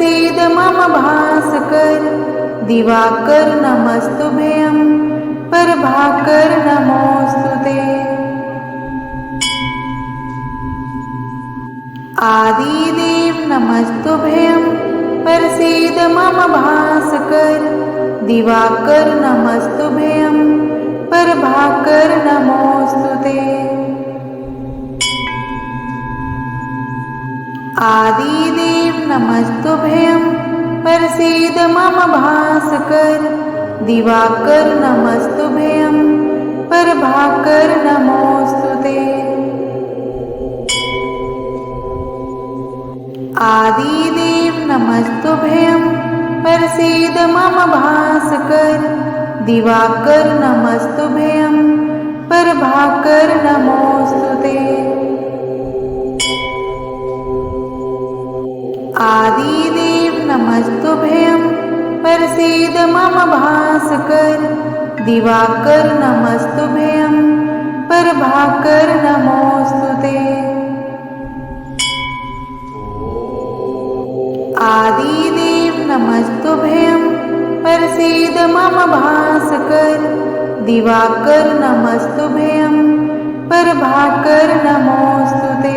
प्रसीद मम भास्कर दिवाकर नमस्तुभ्यं प्रभाकर नमोस्तुते। आदिदेव नमस्तुभ्यं प्रसीद मम भास्कर दिवाकर नमस्तुभ्यं प्रभाकर नमोस्तुते। आदिदेव नमस्तुभ्यं प्रसीद मम भास्कर दिवाकर नमस्तुभ्यं प्रभाकर नमोस्तुते। आदिदेव नमस्तुभ्यं प्रसीद मम भास्कर दिवाकर नमस्तुभ्यं प्रभाकर नमोस्तुते। आदिदेव नमस्तुभ्यं प्रसीद मम भास्कर दिवाकर नमस्तुभ्यं प्रभाकर नमोस्तुते। आदिदेव नमस्तुभ्यं प्रसीद मम भास्कर दिवाकर नमस्तुभ्यं प्रभाकर नमोस्तुते।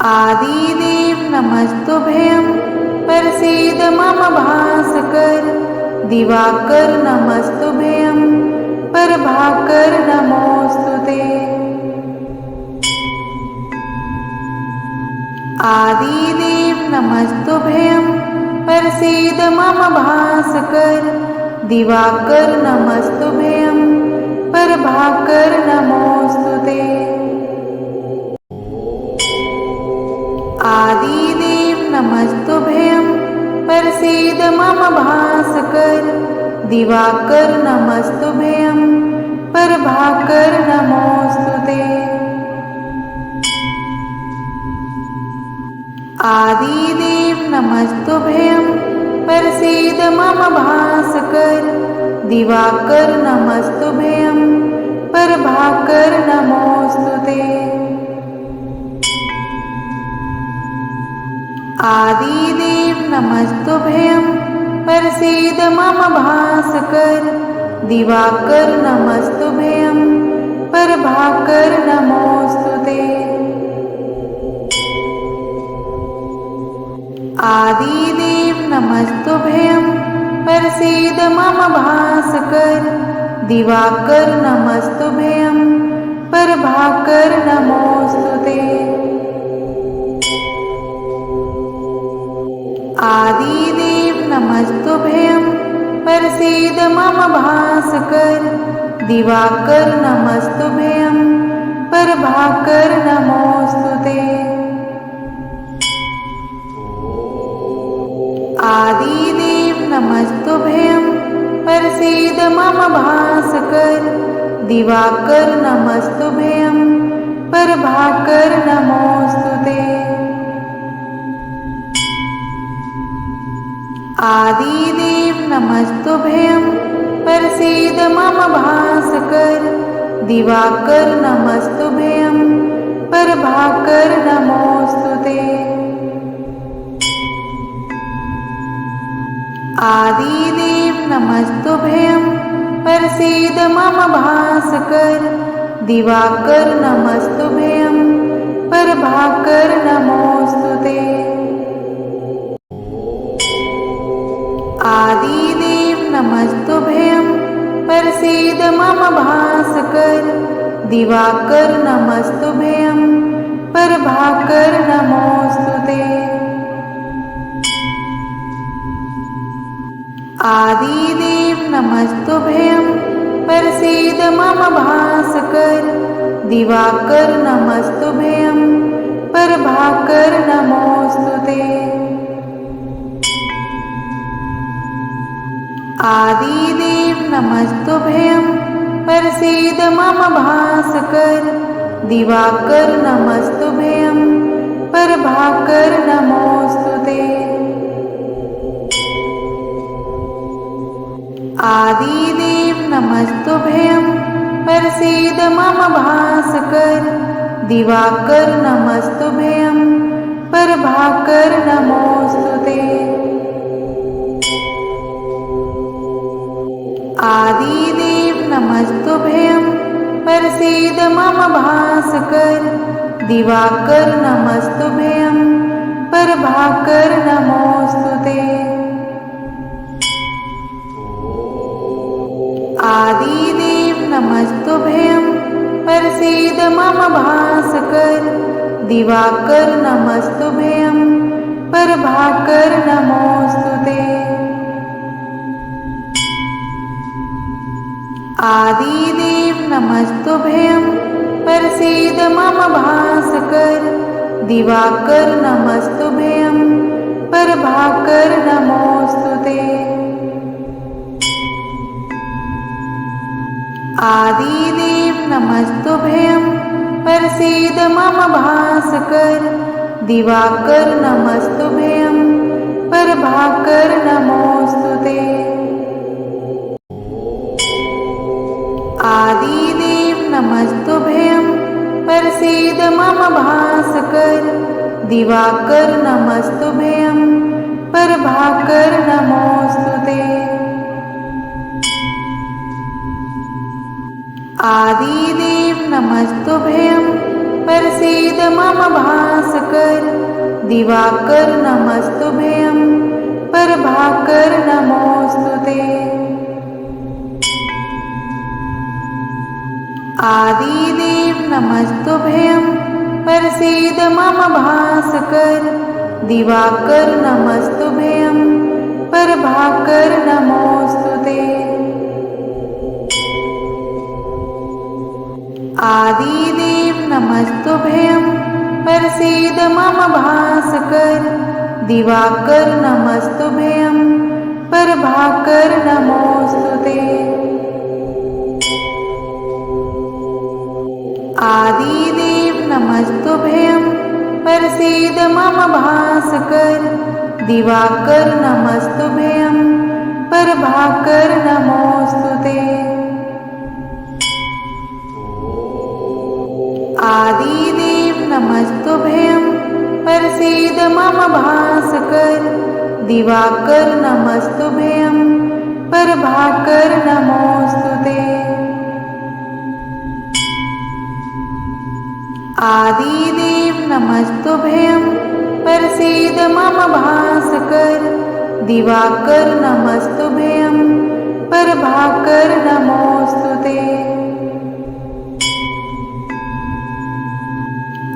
आदिदेव नमस्तुभ्यं प्रसीद मम भास्कर दिवाकर नमस्तुभ्यं प्रभाकर नमोस्तुते। आदिदेव नमस्तुभ्यं प्रसीद मम भास्कर दिवाकर नमस्तुभ्यं प्रभाकर नमोस्तुते। आदिदेव नमस्तुभ्यं प्रसीद मम भास्कर दिवाकर नमस्तुभ्यं प्रभाकर नमोस्तुते। आदिदेव नमस्तुभ्यं प्रसीद मम भास्कर दिवाकर नमस्तुभ्यं प्रभाकर नमोस्तुते। आदिदेव नमस्तुभ्यं प्रसीद मम भास्कर दिवाकर नमस्तुभ्यं प्रभाकर नमोस्तुते। आदिदेव नमस्तुभ्यं प्रसीद मम भास्कर दिवाकर नमस्तुभ्यं प्रभाकर नमोस्तुते। आदिदेव नमस्तुभ्यं प्रसीद मम भास्कर दिवाकर नमस्तुभ्यं प्रभाकर नमोस्तुते। आदिदेव नमस्तुभ्यं प्रसीद मम भास्कर दिवाकर नमस्तुभ्यं प्रभाकर नमोस्तुते। आदिदेव नमस्तुभ्यं प्रसीद मम भास्कर दिवाकर नमस्तुभ्यं प्रभाकर नमोस्तुते। आदिदेव नमस्तुभ्यं प्रसीद मम भास्कर दिवाकर नमस्तुभ्यं प्रभाकर नमोस्तुते। आदिदेव नमस्तुभ्यं प्रसीद मम भास्कर दिवाकर नमस्तुभ्यं प्रभाकर नमोस्तुते। आदिदेव नमस्तुभ्यं प्रसीद मम भास्कर दिवाकर नमस्तुभ्यं प्रभाकर नमोस्तुते। आदिदेव नमस्तुभ्यं प्रसीद मम भास्कर दिवाकर नमस्तुभ्यं प्रभाकर नमोस्तुते। आदिदेव नमस्तुभ्यं प्रसीद मम भास्कर दिवाकर नमस्तुभ्यं प्रभाकर नमोस्तुते। आदिदेव नमस्तुभ्यं प्रसीद मम भास्कर। दिवाकर नमस्तुभ्यं प्रभाकर नमोस्तुते। आदिदेव नमस्तुभ्यं प्रसीद मम भास्कर। दिवाकर नमस्तुभ्यं प्रभाकर नमोस्तुते। आदिदेव नमस्तुभ्यं प्रसीद मम भास्कर। दिवाकर नमस्तुभ्यं प्रभाकर नमोस्तुते। आदिदेव नमस्तुभ्यं प्रसीद मम भास्कर। दिवाकर नमस्तुभ्यं प्रभाकर नमोस्तुते। आदिदेव नमस्तुभ्यं प्रसीद मम भास्कर। दिवाकर नमस्तुभ्यं प्रभाकर नमोस्तुते। आदिदेव नमस्तुभ्यं प्रसीद मम भास्कर। दिवाकर नमस्तुभ्यं प्रभाकर नमोस्तुते। आदिदेव नमस्तुभ्यं प्रसीद मम भास्कर। दिवाकर नमस्तुभ्यं प्रभाकर नमोस्तुते। आदिदेव नमस्तुभ्यं प्रसीद मम भास्कर। दिवाकर नमस्तुभ्यं प्रभाकर नमोस्तुते। आदिदेव नमस्तुभ्यं प्रसीद मम भास्कर। दिवाकर नमस्तुभ्यं प्रभाकर नमोस्तुते। आदिदेव नमस्तुभ्यं प्रसीद मम भास्कर। दिवाकर नमस्तुभ्यं प्रभाकर नमोस्तुते। आदिदेव नमस्तुभ्यं प्रसीद मम भास्कर। दिवाकर नमस्तुभ्यं प्रभाकर नमोस्तुते।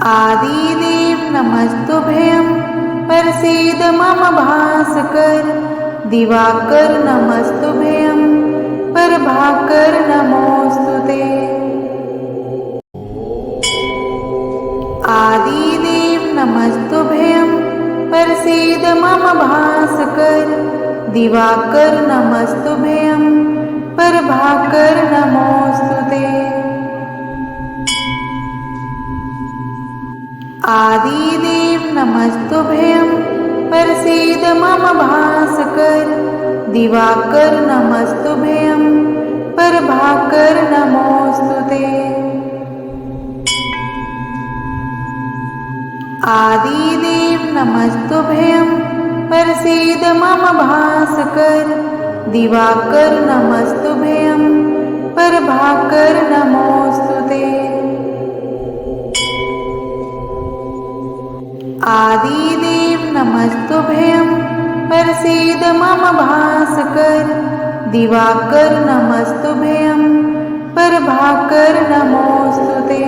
आदिदेव नमस्तुभ्यं प्रसीद मम भास्कर। दिवाकर नमस्तुभ्यं प्रभाकर नमोस्तुते। आदिदेव नमस्तुभ्यं प्रसीद मम भास्कर। दिवाकर नमस्तुभ्यं प्रभाकर नमोस्तुते। आदिदेव नमस्तुभ्यं प्रसीद मम भास्कर। दिवाकर नमस्तुभ्यं प्रभाकर नमोस्तुते। आदिदेव नमस्तुभ्यं प्रसीद मम भास्कर। दिवाकर नमस्तुभ्यं प्रभाकर नमोस्तुते। आदिदेव नमस्तुभ्यं प्रसीद मम भास्कर। दिवाकर नमस्तुभ्यं प्रभाकर नमोस्तुते।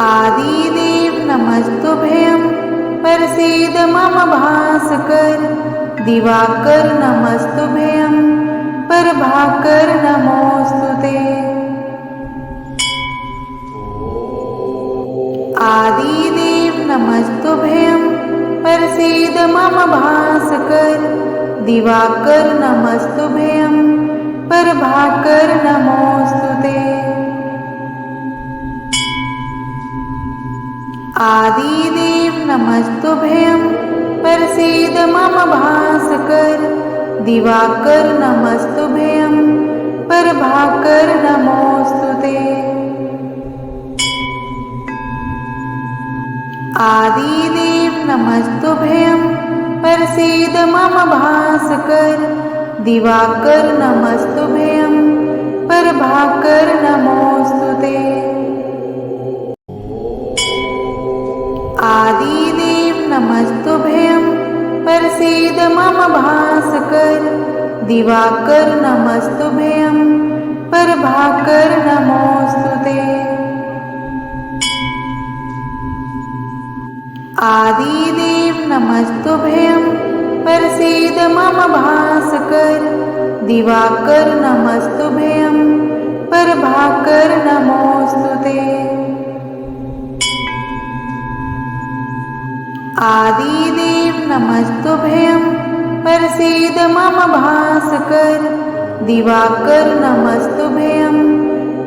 आदिदेव नमस्तुभ्यं प्रसीद मम भास्कर। दिवाकर नमस्तुभ्यं प्रभाकर नमोस्तुते। आदिदेव नमस्तुभ्यं प्रसीद मम भास्कर। दिवाकर नमस्तुभ्यं प्रभाकर नमोस्तुते। आदिदेव नमस्तुभ्यं प्रसीद मम भास्कर। दिवाकर नमस्तुभ्यं प्रभाकर नमोस्तुते। आदिदेव नमस्तुभ्यं प्रसीद मम भास्कर। दिवाकर नमस्तुभ्यं प्रभाकर नमोस्तुते। आदिदेव नमस्तुभ्यं प्रसीद मम भास्कर। दिवाकर नमस्तुभ्यं प्रभाकर नमोस्तुते। आदिदेव नमस्तुभ्यं प्रसीद मम भास्कर। दिवाकर नमस्तुभ्यं प्रभाकर नमोस्तुते। आदिदेव नमस्तुभ्यं प्रसीद मम भास्कर। दिवाकर नमस्तुभ्यं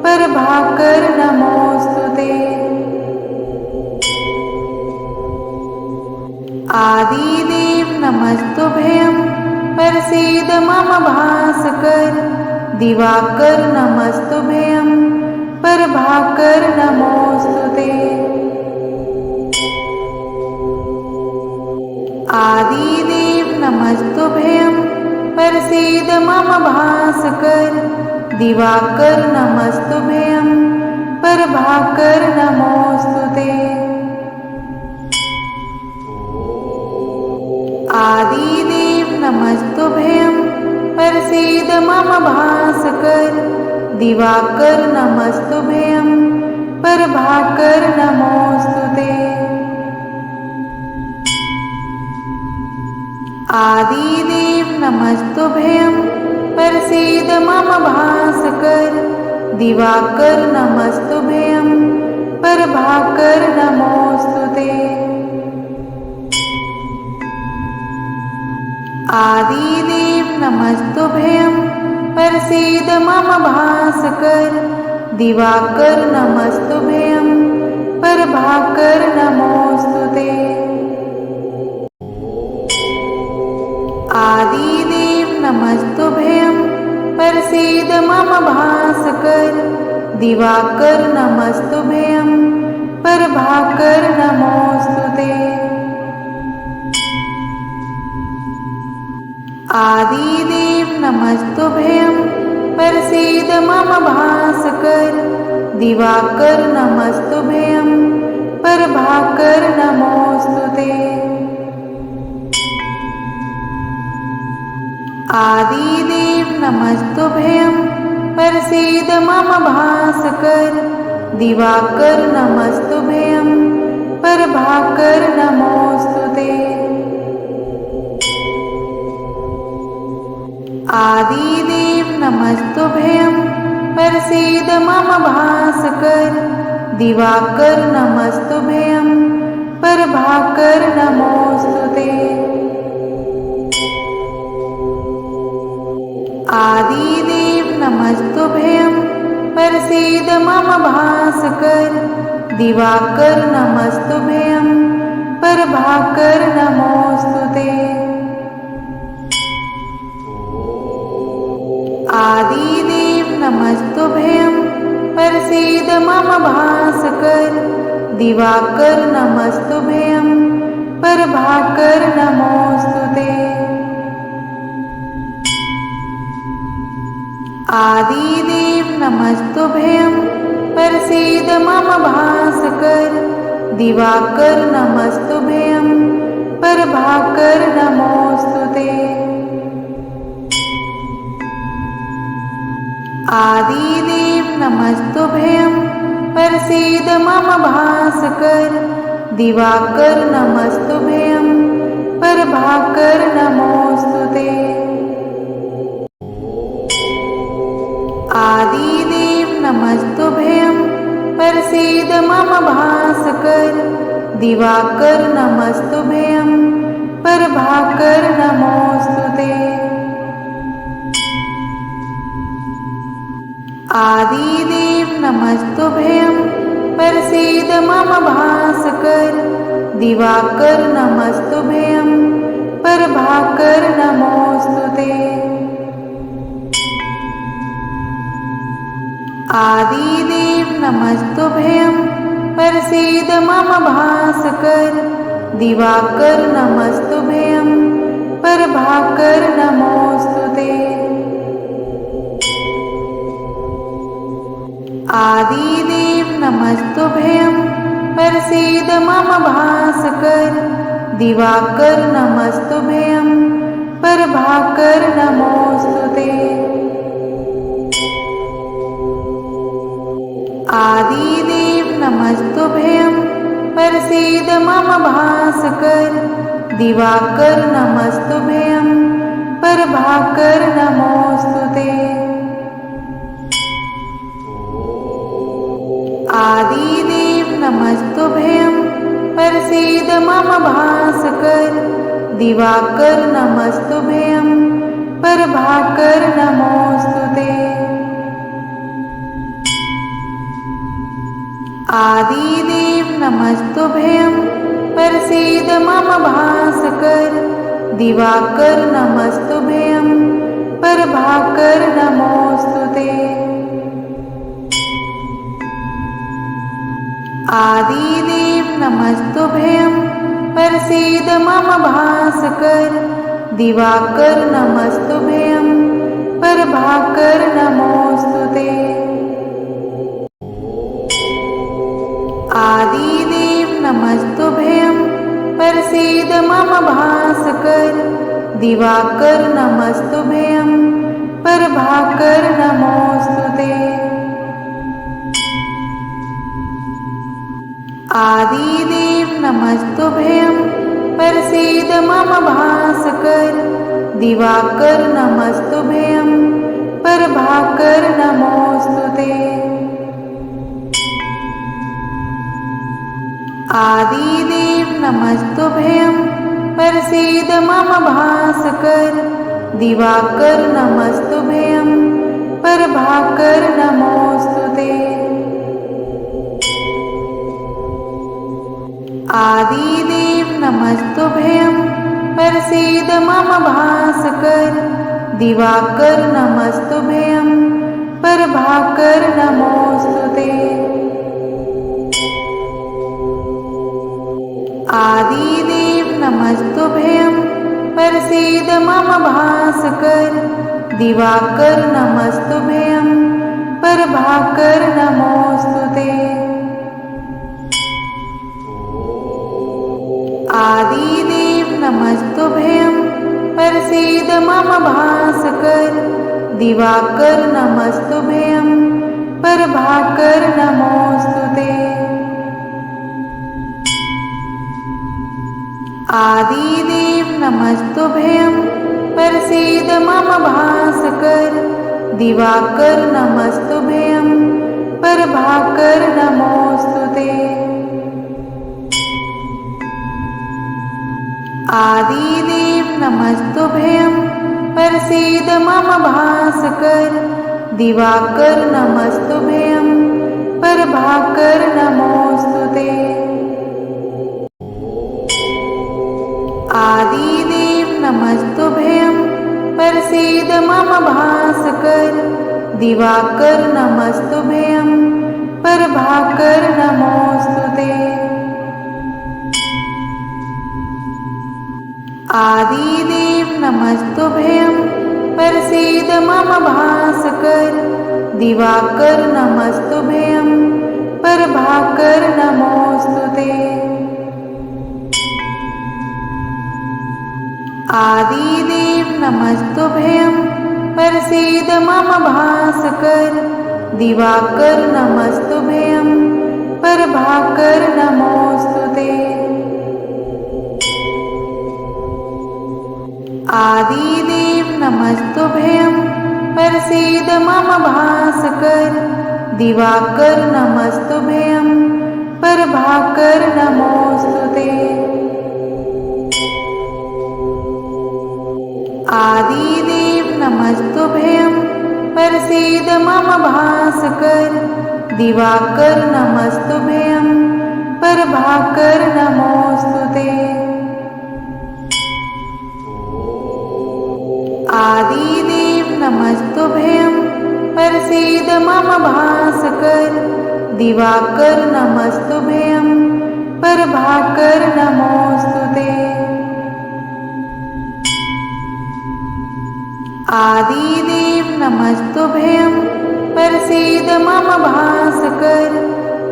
प्रभाकर नमोस्तुते। आदिदेव नमस्तुभ्यं प्रसीद मम भास्कर। दिवाकर नमस्तुभ्यं प्रभाकर नमोस्तुते। आदिदेव नमस्तुभ्यं प्रसीद मम भास्कर। दिवाकर नमस्तुभ्यं प्रभाकर नमोस्तुते। आदिदेव नमस्तुभ्यं प्रसीद मम भास्कर। दिवाकर नमस्तुभ्यं प्रभाकर नमोस्तुते। आदिदेव नमस्तुभ्यं प्रसीद मम भास्कर। दिवाकर नमस्तुभ्यं प्रभाकर नमोस्तुते। आदिदेव नमस्तुभ्यं प्रसीद मम भास्कर। दिवाकर नमस्तुभ्यं प्रभाकर नमोस्तुते। आदिदेव नमस्तुभ्यं प्रसीद मम भास्कर। दिवाकर नमस्तुभ्यं प्रभाकर नमोस्तुते। आदिदेव नमस्तुभ्यं प्रसीद मम भास्कर। दिवाकर नमस्तुभ्यं प्रभाकर नमोस्तुते। आदिदेव नमस्तुभ्यं प्रसीद मम भास्कर। दिवाकर नमस्तुभ्यं प्रभाकर नमोस्तुते। आदिदेव नमस्तुभ्यं प्रसीद मम भास्कर। दिवाकर नमस्तुभ्यं प्रभाकर नमोस्तुते। आदिदेव नमस्तुभ्यं प्रसीद मम भास्कर। दिवाकर नमस्तुभ्यं प्रभाकर नमोस्तुते। आदिदेव नमस्तुभ्यं प्रसीद मम भास्कर। दिवाकर नमस्तुभ्यं प्रभाकर नमोस्तुते। आदिदेव नमस्तुभ्यं प्रसीद मम भास्कर। दिवाकर नमस्तुभ्यं प्रभाकर नमोस्तुते। आदिदेव नमस्तुभ्यं प्रसीद मम भास्कर। दिवाकर नमस्तुभ्यं प्रभाकर नमोस्तुते। आदिदेव नमस्तुभ्यं प्रसीद मम भास्कर। दिवाकर नमस्तुभ्यं प्रभाकर नमोस्तुते। आदिदेव नमस्तुभ्यं प्रसीद मम भास्कर। दिवाकर नमस्तुभ्यं प्रभाकर नमोस्तुते। आदिदेव नमस्तुभ्यं प्रसीद मम भास्कर दिवाकर नमस्तुभ्यं प्रभाकर नमोस्तुते। आदिदेव नमस्तुभ्यं प्रसीद मम भास्कर दिवाकर नमस्तुभ्यं प्रभाकर नमोस्तुते। आदिदेव नमस्तुभ्यं प्रसीद मम भास्कर दिवाकर नमस्तुभ्यं प्रभाकर नमोस्तुते। आदिदेव नमस्तुभ्यं प्रसीद मम भास्कर दिवाकर नमस्तुभ्यं प्रभाकर नमोस्तुते। आदिदेव नमस्तुभ्यं प्रसीद मम भास्कर दिवाकर नमस्तुभ्यं प्रभाकर नमोस्तुते। आदिदेव नमस्तुभ्यं प्रसीद मम भास्कर दिवाकर नमस्तुभ्यं प्रभाकर नमोस्तुते। आदिदेव नमस्तुभ्यं प्रसीद मम भास्कर दिवाकर नमस्तुभ्यं प्रभाकर नमोस्तुते। आदिदेव नमस्तुभ्यं प्रसीद मम भास्कर दिवाकर नमस्तुभ्यं प्रभाकर नमोस्तुते। आदिदेव नमस्तुभ्यं प्रसीद मम भास्कर दिवाकर नमस्तुभ्यं प्रभाकर नमोस्तुते। आदिदेव नमस्तुभ्यं प्रसीद मम भास्कर दिवाकर नमस्तुभ्यं प्रभाकर नमोस्तुते। आदिदेव नमस्तुभ्यं प्रसीद मम भास्कर दिवाकर नमस्तुभ्यं प्रभाकर नमोस्तुते। आदिदेव नमस्तुभ्यं प्रसीद मम भास्कर दिवाकर नमस्तुभ्यं प्रभाकर नमोस्तुते। आदिदेव नमस्तुभ्यं प्रसीद मम भास्कर दिवाकर नमस्तुभ्यं प्रभाकर नमोस्तुते। आदिदेव नमस्तुभ्यं प्रसीद मम भास्कर दिवाकर नमस्तुभ्यं प्रभाकर नमोस्तुते। आदिदेव नमस्तुभ्यं प्रसीद मम भास्कर दिवाकर नमस्तुभ्यं प्रभाकर नमोस्तुते। आदिदेव नमस्तुभ्यं प्रसीद मम भास्कर दिवाकर नमस्तुभ्यं प्रभाकर नमोस्तुते। आदिदेव नमस्तुभ्यं प्रसीद मम भास्कर दिवाकर नमस्तुभ्यं प्रभाकर नमोस्तुते। आदिदेव नमस्तुभ्यं प्रसीद मम भास्कर दिवाकर नमस्तुभ्यं प्रभाकर नमोस्तुते। आदिदेव नमस्तुभ्यं प्रसीद मम भास्कर दिवाकर नमस्तुभ्यं प्रभाकर नमोस्तुते। आदिदेव नमस्तुभ्यं प्रसीद मम भास्कर भास्कर दिवाकर नमस्तुभ्यं प्रभाकर नमोस्तुते। आदिदेव नमस्तुभ्यं प्रसीद मम भास्कर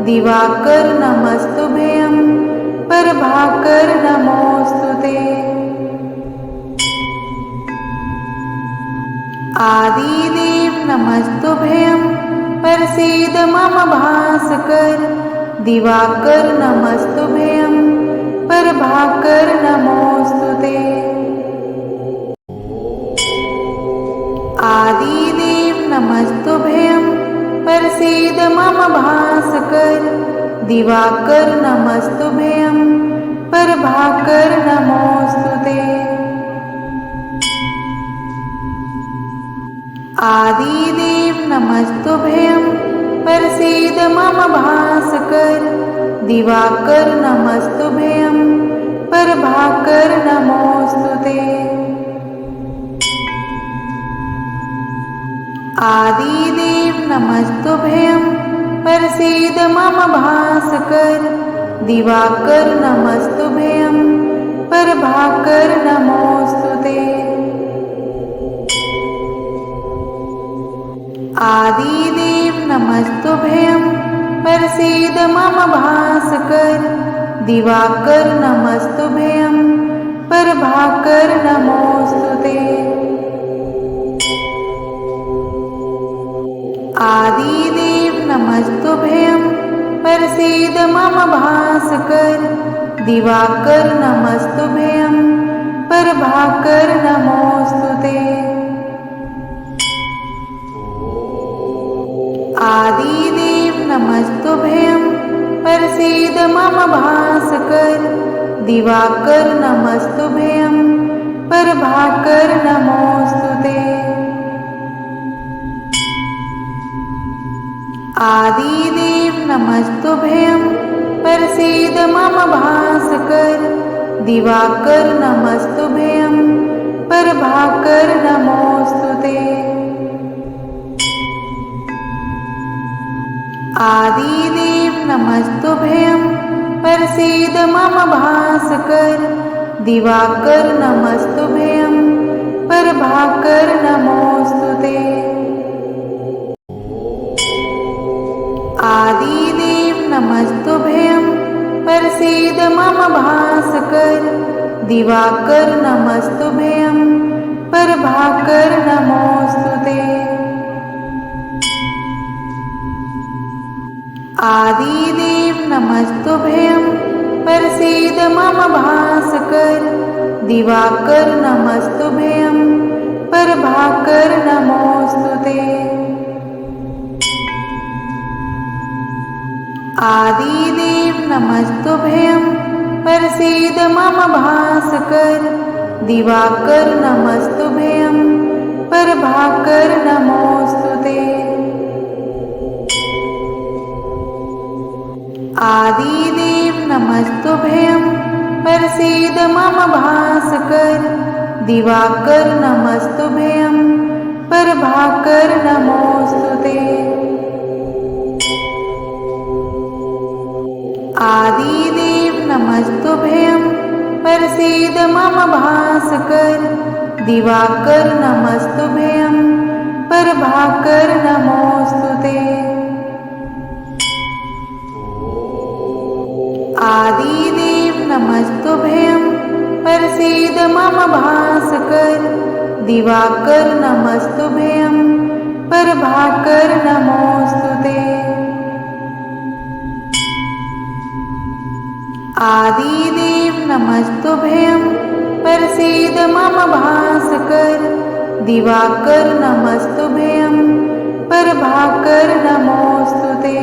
दिवाकर नमस्तुभ्यं प्रभाकर नमोस्तुते। आदिदेव नमस्तुभ्यं प्रसीद मम भास्कर दिवाकर नमस्तुभ्यं प्रभाकर नमोस्तुते। आदिदेव नमस्तुभ्यं प्रसीद मम भास्कर दिवाकर नमस्तुभ्यं प्रभाकर नमोस्तुते। आदिदेव नमस्तुभ्यं प्रसीद मम भास्कर दिवाकर नमस्तुभ्यं प्रभाकर नमोस्तुते। आदिदेव नमस्तुभ्यं प्रसीद मम भास्कर दिवाकर नमस्तुभ्यं प्रभाकर नमोस्तुते। आदिदेव नमस्तुभ्यं प्रसीद मम भास्कर दिवाकर नमस्तुभ्यं प्रभाकर नमोस्तुते। आदिदेव नमस्तुभ्यं प्रसीद मम भास्कर दिवाकर नमस्तुभ्यं प्रभाकर नमोस्तुते। आदिदेव नमस्तुभ्यं प्रसीद मम भास्कर दिवाकर नमस्तुभ्यं प्रभाकर नमोस्तुते। आदिदेव नमस्तुभ्यं प्रसीद मम भास्कर दिवाकर नमस्तुभ्यं प्रभाकर नमोस्तुते। आदिदेव नमस्तुभ्यं प्रसीद मम भास्कर दिवाकर नमस्तुभ्यं प्रभाकर नमोस्तुते। आदिदेव नमस्तुभ्यं प्रसीद मम भास्कर दिवाकर नमस्तुभ्यं प्रभाकर नमोस्तुते। आदिदेव नमस्तुभ्यं प्रसीद मम भास्कर दिवाकर नमस्तुभ्यं प्रभाकर नमोस्तुते। आदिदेव नमस्तुभ्यं प्रसीद मम भास्कर दिवाकर नमस्तुभ्यं प्रभाकर नमोस्तुते। आदिदेव नमस्तुभ्यं प्रसीद मम भास्कर दिवाकर नमस्तुभ्यं प्रभाकर नमोस्तुते। आदिदेव नमस्तुभ्यं प्रसीद मम भास्कर दिवाकर नमस्तुभ्यं प्रभाकर नमोस्तुते। आदिदेव नमस्तुभ्यं प्रसीद मम भास्कर दिवाकर नमस्तुभ्यं प्रभाकर नमोस्तुते। आदिदेव नमस्तुभ्यं प्रसीद मम भास्कर दिवाकर नमस्तुभ्यं प्रभाकर नमोस्तुते।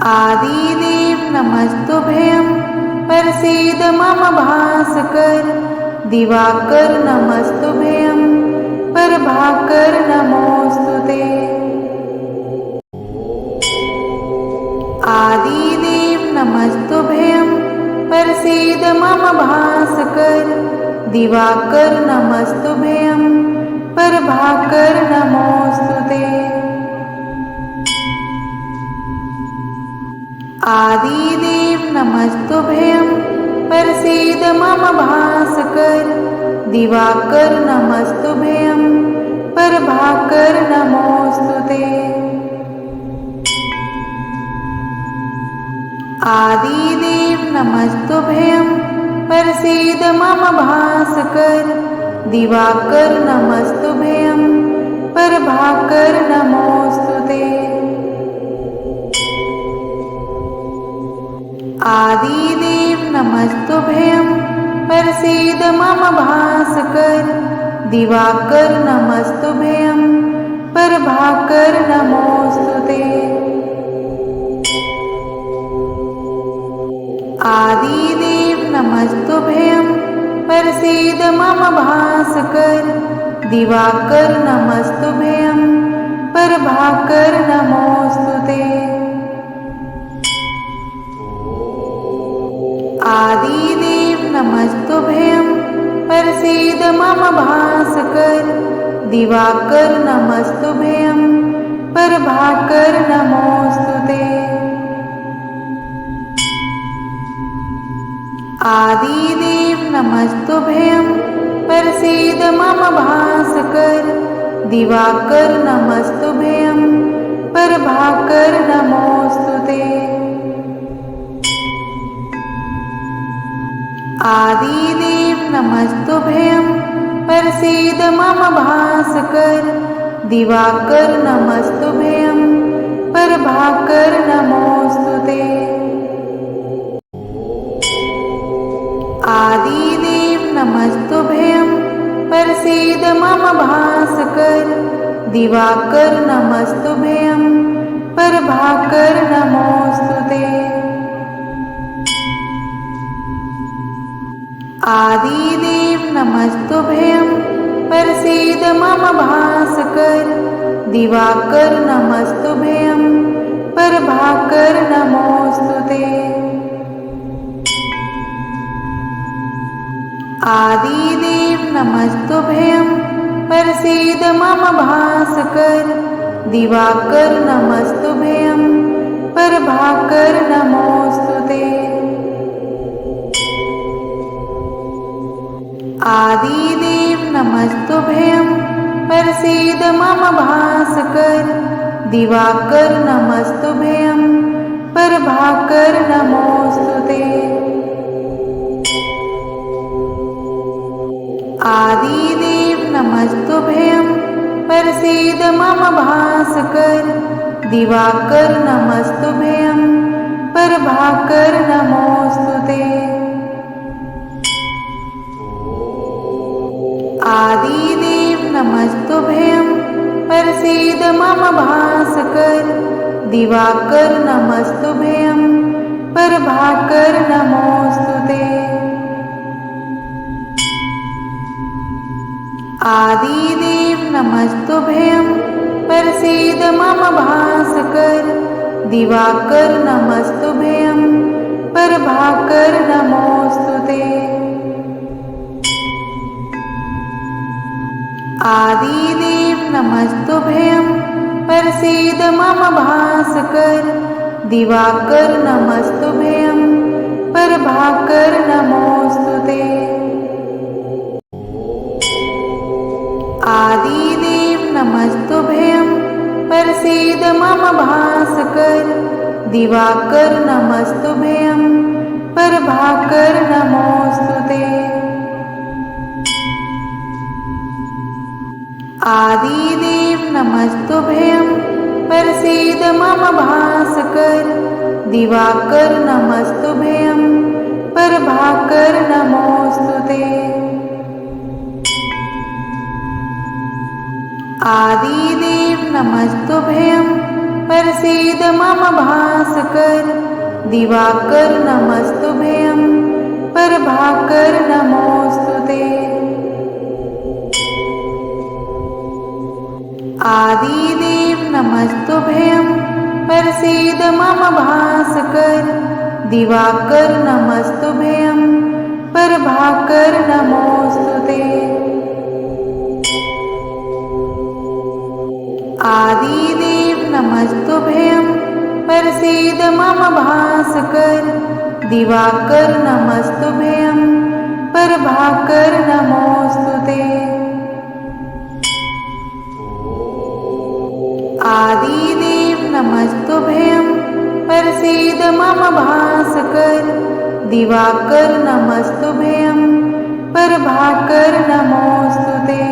आदिदेव नमस्तुभ्यं प्रसीद मम भास्कर दिवाकर नमस्तुभ्यं प्रभाकर नमोस्तुते। आदिदेव नमस्तुभ्यं प्रसीद मम भास्कर दिवाकर नमस्तुभ्यं प्रभाकर नमोस्तुते। आदिदेव नमस्तुभ्यं प्रसीद मम भास्कर। दिवाकर नमस्तुभ्यं प्रभाकर नमोस्तुते। आदिदेव नमस्तुभ्यं प्रसीद मम भास्कर। दिवाकर नमस्तुभ्यं प्रभाकर नमोस्तुते। आदिदेव नमस्तुभ्यं प्रसीद मम भास्कर। दिवाकर नमस्तुभ्यं प्रभाकर नमोस्तुते। आदिदेव नमस्तुभ्यं प्रसीद मम भास्कर। दिवाकर नमस्तुभ्यं प्रभाकर नमोस्तुते। आदिदेव नमस्तुभ्यं प्रसीद मम भास्कर। दिवाकर नमस्तुभ्यं प्रभाकर नमोस्तुते। आदिदेव नमस्तुभ्यं प्रसीद मम भास्कर। दिवाकर नमस्तुभ्यं प्रभाकर नमोस्तुते। आदिदेव नमस्तुभ्यं प्रसीद मम भास्कर। दिवाकर नमस्तुभ्यं प्रभाकर नमोस्तुते। आदिदेव नमस्तुभ्यं प्रसीद मम भास्कर। दिवाकर नमस्तुभ्यं प्रभाकर नमोस्तुते। आदिदेव नमस्तुभ्यं प्रसीद मम भास्कर। दिवाकर नमस्तुभ्यं प्रभाकर नमोस्तुते। आदिदेव नमस्तुभ्यं प्रसीद मम भास्कर। दिवाकर नमस्तुभ्यं प्रभाकर नमोस्तुते। आदिदेव नमस्तुभ्यं प्रसीद मम भास्कर। दिवाकर नमस्तुभ्यं प्रभाकर नमोस्तुते। आदिदेव नमस्तुभ्यं प्रसीद मम भास्कर। दिवाकर नमस्तुभ्यं प्रभाकर नमोस्तुते। आदिदेव नमस्तुभ्यं प्रसीद मम भास्कर। दिवाकर नमस्तुभ्यं प्रभाकर नमोस्तुते। आदिदेव नमस्तुभ्यं प्रसीद मम भास्कर। दिवाकर नमस्तुभ्यं प्रभाकर नमोस्तुते। आदिदेव नमस्तुभ्यं प्रसीद मम भास्कर। दिवाकर नमस्तुभ्यं प्रभाकर नमोस्तुते। आदिदेव नमस्तुभ्यं प्रसीद मम भास्कर। दिवाकर नमस्तुभ्यं प्रभाकर नमोस्तुते। आदिदेव नमस्तुभ्यं प्रसीद मम भास्कर। दिवाकर नमस्तुभ्यं प्रभाकर नमोस्तुते। आदिदेव नमस्तुभ्यं प्रसीद मम भास्कर। दिवाकर नमस्तुभ्यं प्रभाकर नमोस्तुते। आदिदेव नमस्तुभ्यं प्रसीद मम भास्कर। दिवाकर नमस्तुभ्यं प्रभाकर नमोस्तुते। आदिदेव नमस्तुभ्यं प्रसीद मम भास्कर दिवाकर नमस्तुभ्यं प्रभाकर नमोस्तुते। आदिदेव नमस्तुभ्यं प्रसीद मम भास्कर दिवाकर नमस्तुभ्यं प्रभाकर नमोस्तुते।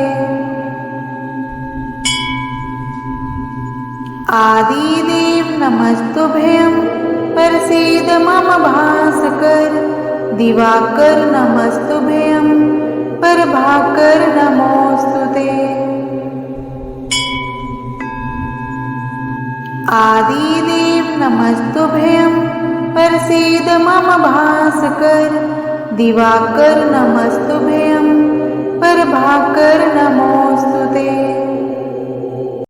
आदिदेव नमस्तुभ्यं प्रसीद मम भास्कर दिवाकर नमस्तुभ्यं प्रभाकर नमोस्तुते। आदिदेव नमस्तुभ्यं प्रसीद मम भास्कर दिवाकर नमस्तुभ्यं प्रभाकर